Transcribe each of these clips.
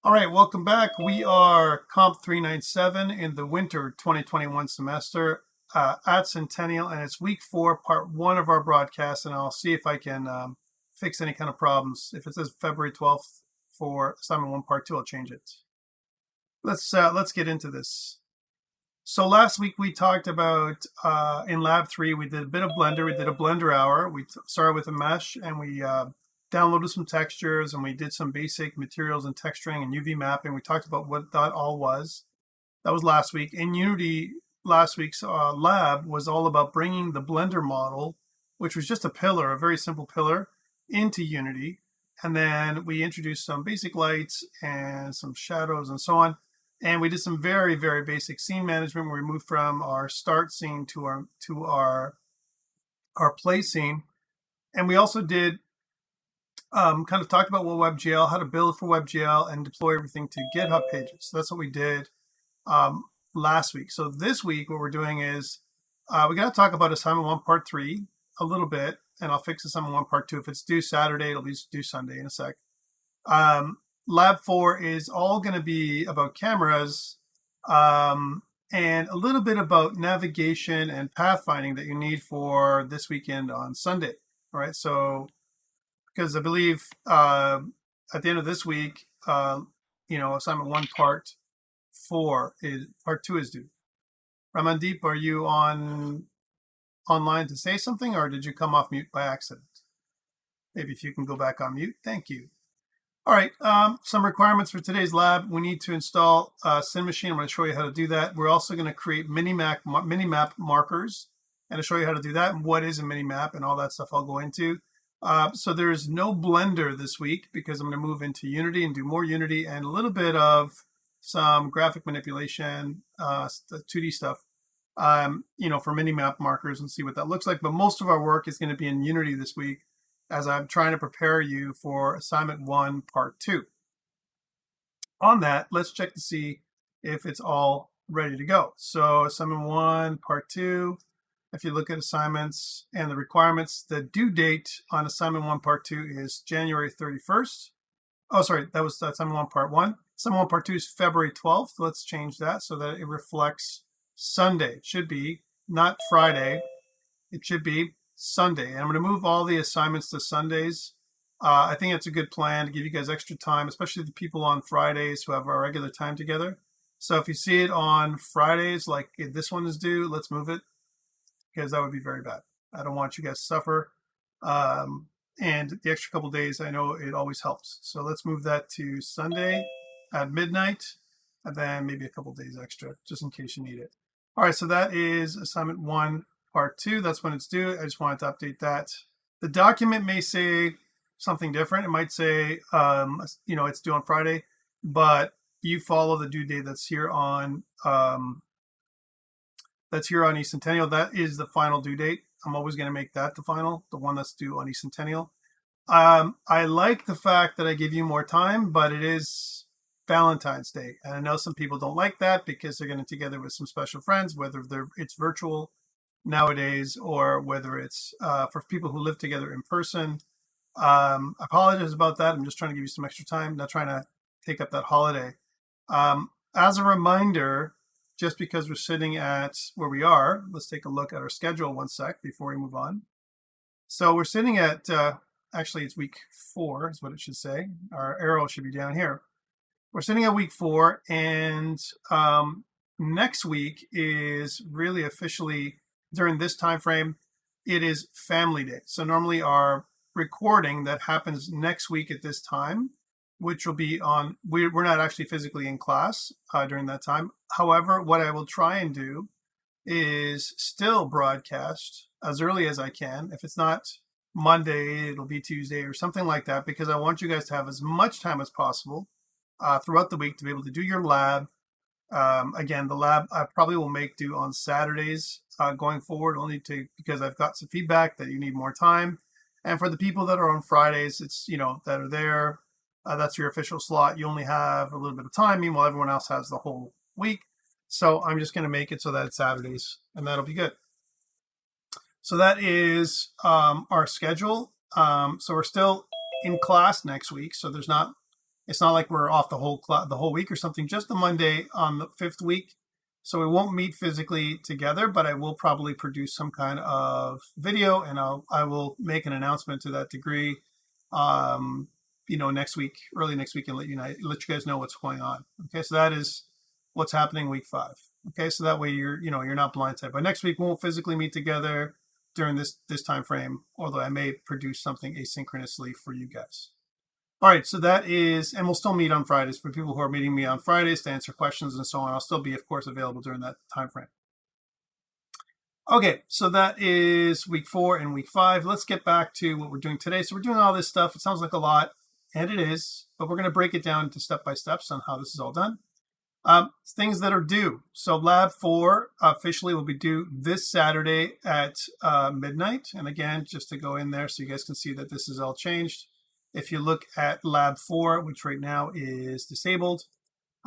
All right, welcome back. We are COMP397 in the winter 2021 semester at Centennial, and it's week 4, part 1 of our broadcast, and I'll see if I can fix any kind of problems. If it says February 12th for assignment 1, part 2, I'll change it. Let's get into this. So last week we talked about in lab 3, we did a bit of Blender. We did a Blender hour. We started with a mesh, and we downloaded some textures, and we did some basic materials and texturing and UV mapping. We talked about what that all was. That was last week. In Unity, last week's lab was all about bringing the Blender model, which was just a pillar, a very simple pillar, into Unity. And then we introduced some basic lights and some shadows and so on. And we did some very, very basic scene management where we moved from our start scene to our play scene. And we also did kind of talked about what WebGL, how to build for WebGL and deploy everything to GitHub pages. So that's what we did last week. So this week, what we're doing is we got to talk about assignment 1, part 3 a little bit, and I'll fix assignment 1, part 2. If it's due Saturday, it'll be due Sunday in a sec. Lab 4 is all going to be about cameras and a little bit about navigation and pathfinding that you need for this weekend on Sunday. All right, so because I believe at the end of this week, assignment 1, part 4 is part 2 is due. Ramandeep, are you online to say something, or did you come off mute by accident? Maybe if you can go back on mute. Thank you. All right, some requirements for today's lab. We need to install CineMachine. I'm going to show you how to do that. We're also going to create mini-map markers, and to show you how to do that and what is a mini-map and all that stuff I'll go into. So there's no Blender this week because I'm going to move into Unity and do more Unity and a little bit of some graphic manipulation, the 2D stuff, for mini-map markers and see what that looks like. But most of our work is going to be in Unity this week as I'm trying to prepare you for assignment 1, part 2. On that, let's check to see if it's all ready to go. So assignment 1, part 2. If you look at assignments and the requirements, the due date on assignment 1, part 2 is January 31st. Oh, sorry, that was assignment 1, part 1. Assignment 1, part 2 is February 12th. Let's change that so that it reflects Sunday. It should be not Friday. It should be Sunday. And I'm going to move all the assignments to Sundays. I think it's a good plan to give you guys extra time, especially the people on Fridays who have our regular time together. So if you see it on Fridays, like this one is due, let's move it, because that would be very bad. I don't want you guys to suffer. And the extra couple days, I know it always helps. So let's move that to Sunday at midnight, and then maybe a couple days extra, just in case you need it. All right, so that is assignment 1, part 2. That's when it's due. I just wanted to update that. The document may say something different. It might say, it's due on Friday, but you follow the due date that's here on eCentennial. That is the final due date. I'm always going to make that the one that's due on eCentennial. I like the fact that I give you more time, but it is Valentine's Day. And I know some people don't like that because they're getting together with some special friends, whether it's virtual nowadays or whether it's for people who live together in person. I apologize about that. I'm just trying to give you some extra time, not trying to take up that holiday. As a reminder, just because we're sitting at where we are, let's take a look at our schedule one sec before we move on. So we're sitting at, actually it's week 4 is what it should say. Our arrow should be down here. We're sitting at week 4, and next week is really officially, during this time frame, it is Family Day. So normally our recording that happens next week at this time, which will be on, we're not actually physically in class during that time. However, what I will try and do is still broadcast as early as I can. If it's not Monday, it'll be Tuesday or something like that, because I want you guys to have as much time as possible throughout the week to be able to do your lab. Again, the lab I probably will make do on Saturdays going forward, because I've got some feedback that you need more time. And for the people that are on Fridays, it's, that are there, that's your official slot. You only have a little bit of time, meanwhile everyone else has the whole week. So I'm just going to make it so that it's Saturdays, and that'll be good. So that is our schedule. So we're still in class next week, so there's not It's not like we're off the whole week or something, just the Monday on the 5th week. So we won't meet physically together, but I will probably produce some kind of video, and I will make an announcement to that degree, next week, early next week, and let you guys know what's going on. Okay, so that is what's happening week 5. Okay, so that way you're not blindsided. But next week we won't physically meet together during this time frame, although I may produce something asynchronously for you guys. All right, so that is, and we'll still meet on Fridays for people who are meeting me on Fridays to answer questions and so on. I'll still be, of course, available during that time frame. Okay, so that is week 4 and week 5. Let's get back to what we're doing today. So we're doing all this stuff. It sounds like a lot, and it is, but we're going to break it down into step-by-steps on how this is all done. Things that are due. So Lab 4 officially will be due this Saturday at midnight. And again, just to go in there so you guys can see that this is all changed. If you look at Lab 4, which right now is disabled,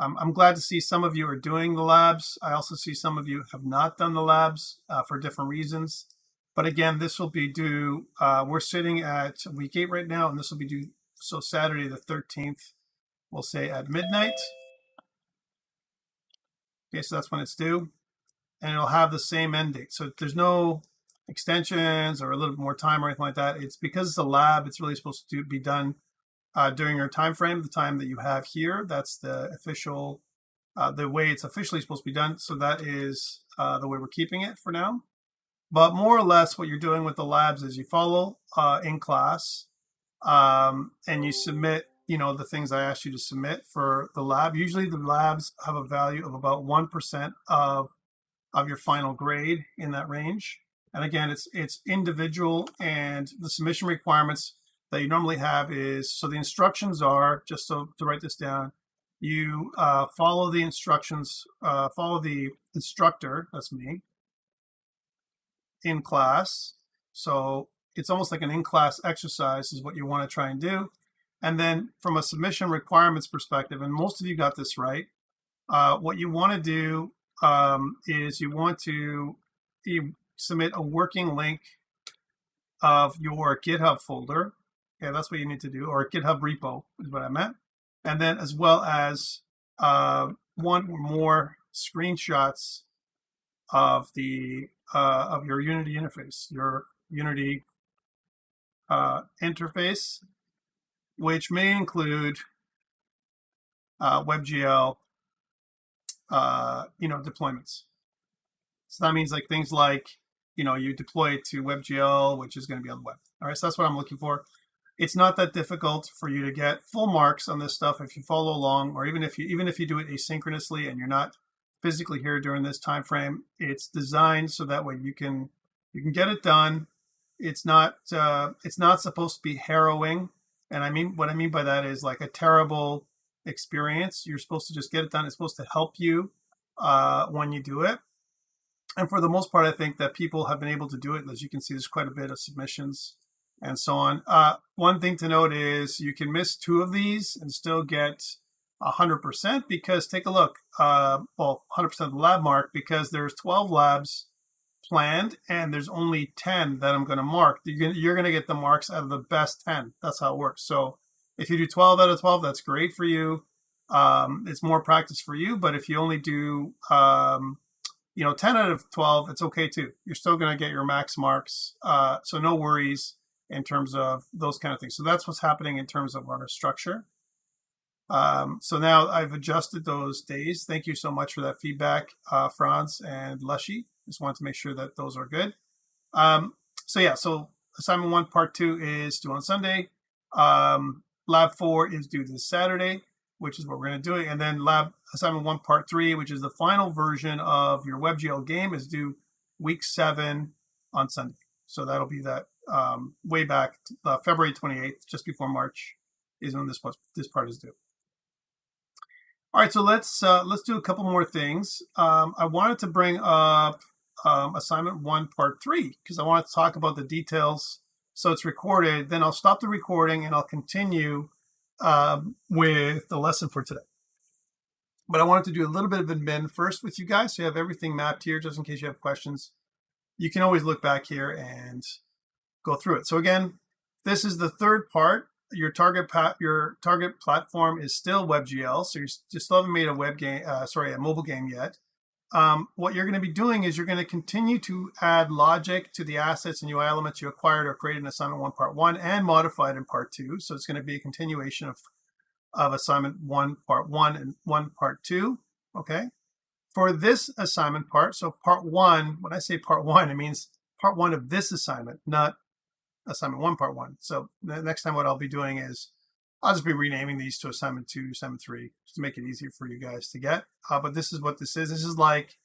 I'm glad to see some of you are doing the labs. I also see some of you have not done the labs for different reasons. But again, this will be due, we're sitting at week 8 right now, and this will be due, so Saturday the 13th, we'll say at midnight. Okay, so that's when it's due, and it'll have the same end date. So there's no extensions or a little bit more time or anything like that. It's because it's a lab, it's really supposed to be done during your time frame, the time that you have here. That's the official, the way it's officially supposed to be done. So that is the way we're keeping it for now. But more or less what you're doing with the labs is you follow in class and you submit, the things I asked you to submit for the lab. Usually the labs have a value of about 1% of your final grade in that range. And again, it's individual, and the submission requirements that you normally have is, so the instructions are, just so to write this down, you follow the instructions, follow the instructor, that's me, in class. So it's almost like an in-class exercise is what you want to try and do. And then from a submission requirements perspective, and most of you got this right, what you want to do is you submit a working link of your GitHub folder. Okay, that's what you need to do, or GitHub repo is what I meant. And then as well as one or more screenshots of the of your Unity interface, your Unity interface, which may include WebGL, deployments. So that means like things like, you deploy it to WebGL, which is going to be on the web. All right, so that's what I'm looking for. It's not that difficult for you to get full marks on this stuff if you follow along, or even if you do it asynchronously and you're not physically here during this time frame. It's designed so that way you can get it done. It's not supposed to be harrowing. And what I mean by that is like a terrible experience. You're supposed to just get it done. It's supposed to help you when you do it. And for the most part, I think that people have been able to do it. As you can see, there's quite a bit of submissions and so on. One thing to note is you can miss 2 of these and still get 100%, because take a look, 100% of the lab mark, because there's 12 labs planned and there's only 10 that I'm going to mark. You're going to get the marks out of the best 10. That's how it works. So if you do 12 out of 12, that's great for you. It's more practice for you. But if you only do 10 out of 12, it's okay too. You're still going to get your max marks. So no worries in terms of those kind of things. So that's what's happening in terms of our structure. So now I've adjusted those days. Thank you so much for that feedback, Franz and Leshy. Just wanted to make sure that those are good. So assignment 1, part 2 is due on Sunday. Lab 4 is due this Saturday, which is what we're going to do. And then assignment 1, part 3, which is the final version of your WebGL game, is due week 7 on Sunday. So that'll be that way back February 28th, just before March, is when this part is due. All right, so let's do a couple more things. I wanted to bring up assignment 1, part 3, because I wanted to talk about the details. So it's recorded. Then I'll stop the recording and I'll continue with the lesson for today. But I wanted to do a little bit of admin first with you guys, so you have everything mapped here, just in case you have questions. You can always look back here and go through it. So again, this is the third part your target platform is still WebGL, so you still haven't made a a mobile game yet. What you're going to be doing is you're going to continue to add logic to the assets and UI elements you acquired or created in assignment 1 part 1 and modified in part 2. So it's going to be a continuation of assignment 1 part 1 and 1 part 2. Okay. For this assignment part, so part 1, when I say part 1, it means part 1 of this assignment, not assignment 1 part 1. So the next time what I'll be doing is I'll just be renaming these to assignment 2, assignment 3, just to make it easier for you guys to get. But this is what this is. This is like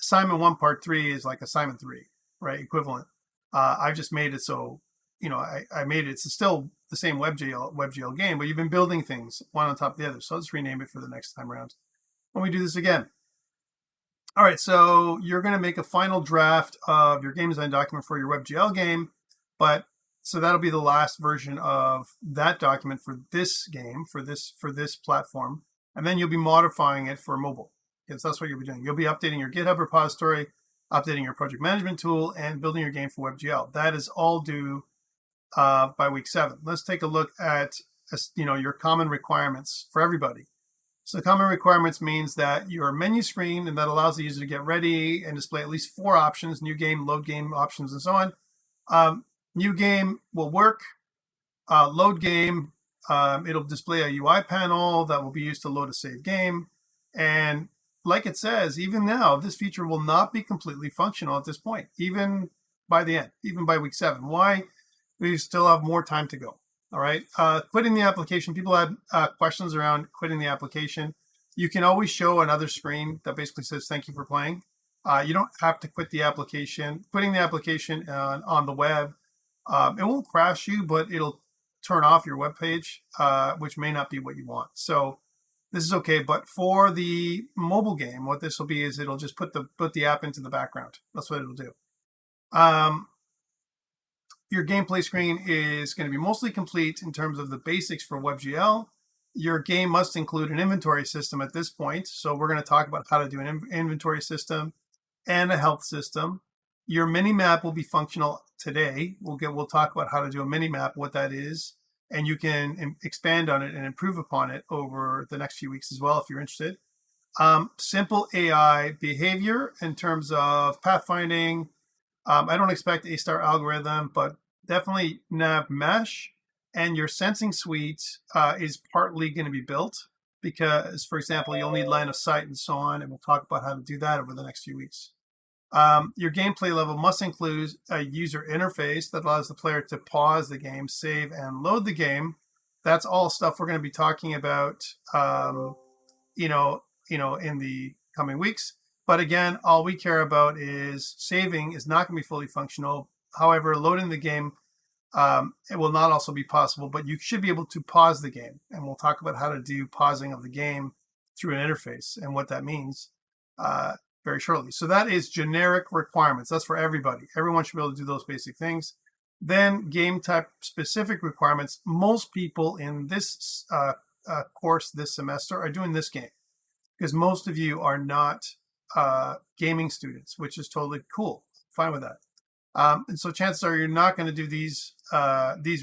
assignment 1 part 3 is like assignment 3, right? Equivalent. I've just made it so, I made it. It's still the same WebGL game, but you've been building things one on top of the other. So I'll just rename it for the next time around when we do this again. All right, so you're going to make a final draft of your game design document for your WebGL game, so that'll be the last version of that document for this game, for this platform, and then you'll be modifying it for mobile, because that's what you'll be doing. You'll be updating your GitHub repository, updating your project management tool, and building your game for WebGL. That is all due by week 7. Let's take a look at your common requirements for everybody. So common requirements means that your menu screen, and that allows the user to get ready and display at least 4 options: new game, load game options, and so on. New game will work. Load game, it'll display a UI panel that will be used to load a saved game. And like it says, even now, this feature will not be completely functional at this point, even by the end, even by week 7. Why? We still have more time to go. All right. Quitting the application. People had questions around quitting the application. You can always show another screen that basically says, "Thank you for playing." You don't have to quit the application. Quitting the application on the web, it won't crash you, but it'll turn off your web page, which may not be what you want. So this is okay. But for the mobile game, what this will be is it'll just put the app into the background. That's what it'll do. Your gameplay screen is going to be mostly complete in terms of the basics for WebGL. Your game must include an inventory system at this point. So we're going to talk about how to do an inventory system and a health system. Your mini map will be functional today. We'll talk about how to do a mini map, what that is, and you can expand on it and improve upon it over the next few weeks as well if you're interested. Simple AI behavior in terms of pathfinding. I don't expect A-star algorithm, but definitely nav mesh. And your sensing suite is partly going to be built because, for example, you'll need line of sight and so on. And we'll talk about how to do that over the next few weeks. Your gameplay level must include a user interface that allows the player to pause the game, save, and load the game. That's all stuff we're going to be talking about, in the coming weeks. But again, all we care about is saving is not going to be fully functional. However, loading the game, it will not also be possible, but you should be able to pause the game. And we'll talk about how to do pausing of the game through an interface and what that means very shortly. So that is generic requirements. That's for everybody. Everyone should be able to do those basic things. Then game type specific requirements. Most people in this course this semester are doing this game because most of you are not gaming students, which is totally cool. Fine with that. And so chances are you're not going to do these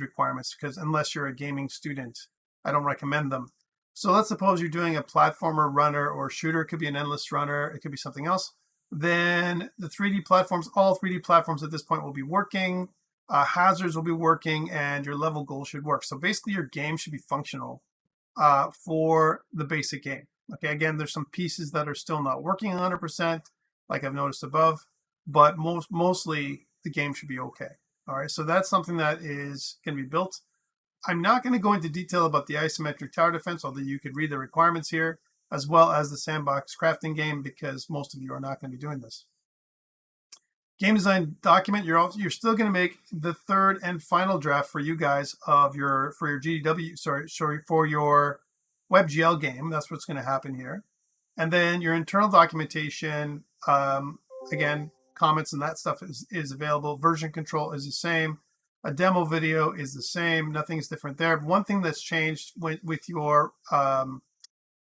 requirements because unless you're a gaming student, I don't recommend them. So let's suppose you're doing a platformer, runner, or shooter. It could be an endless runner. It could be something else. Then the 3D platforms, all 3D platforms at this point will be working. Hazards will be working, and your level goal should work. So basically your game should be functional for the basic game. Okay, again, there's some pieces that are still not working 100%, like I've noticed above, but mostly the game should be okay. All right, so that's something that is going to be built. I'm not going to go into detail about the isometric tower defense, although you could read the requirements here, as well as the sandbox crafting game, because most of you are not going to be doing this. Game design document, you're still going to make the third and final draft for you guys of your WebGL game. That's what's going to happen here. And then your internal documentation, again, comments and that stuff is available. Version control is the same. A demo video is the same. Nothing's different there. But one thing that's changed with your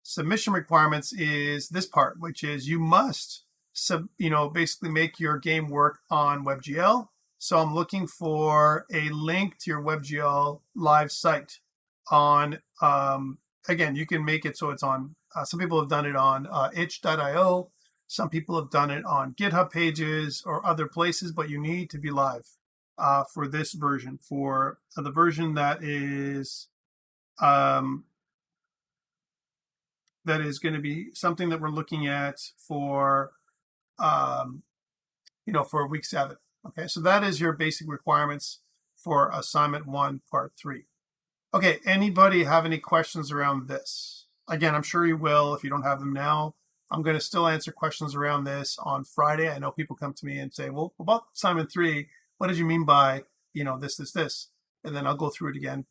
submission requirements is this part, which is you must basically make your game work on WebGL. So I'm looking for a link to your WebGL live site. on, again, you can make it so it's on, some people have done it on itch.io. Some people have done it on GitHub pages or other places, but you need to be live for this version. For the version that is going to be something that we're looking at for, for week 7. Okay, so that is your basic requirements for assignment 1, part 3. Okay, anybody have any questions around this? Again, I'm sure you will if you don't have them now. I'm going to still answer questions around this on Friday. I know people come to me and say, well, about assignment 3, what did you mean by, this? And then I'll go through it again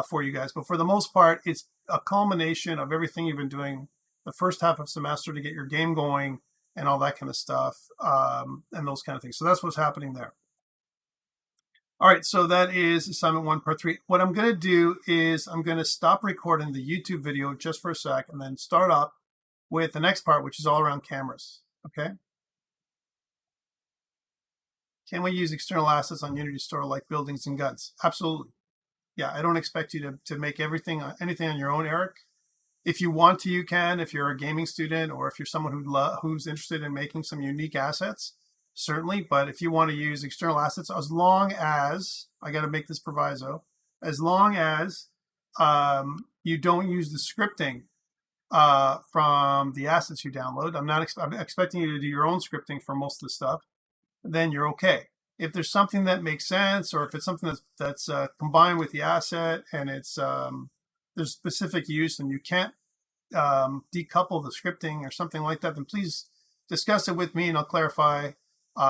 for you guys. But for the most part, it's a culmination of everything you've been doing the first half of semester to get your game going and all that kind of stuff, and those kind of things. So that's what's happening there. All right, so that is assignment 1, part 3. What I'm going to do is I'm going to stop recording the YouTube video just for a sec and then start up with the next part, which is all around cameras, okay? Can we use external assets on Unity Store like buildings and guns? Absolutely. Yeah, I don't expect you to make anything on your own, Eric. If you want to, you can. If you're a gaming student or if you're someone who's interested in making some unique assets, certainly. But if you want to use external assets, as long as, I got to make this proviso, as long as you don't use the scripting from the assets you download, I'm expecting you to do your own scripting for most of the stuff, then you're okay. If there's something that makes sense, or if it's something that's combined with the asset and it's there's specific use and you can't decouple the scripting or something like that, then please discuss it with me and I'll clarify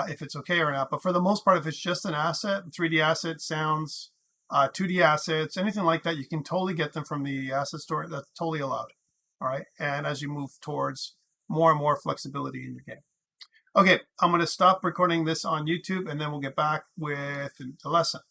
if it's okay or not. But for the most part, if it's just an asset, 3D asset, sounds, 2D assets, anything like that, you can totally get them from the asset store. That's totally allowed. All right. And as you move towards more and more flexibility in your game. Okay, I'm going to stop recording this on YouTube and then we'll get back with the lesson.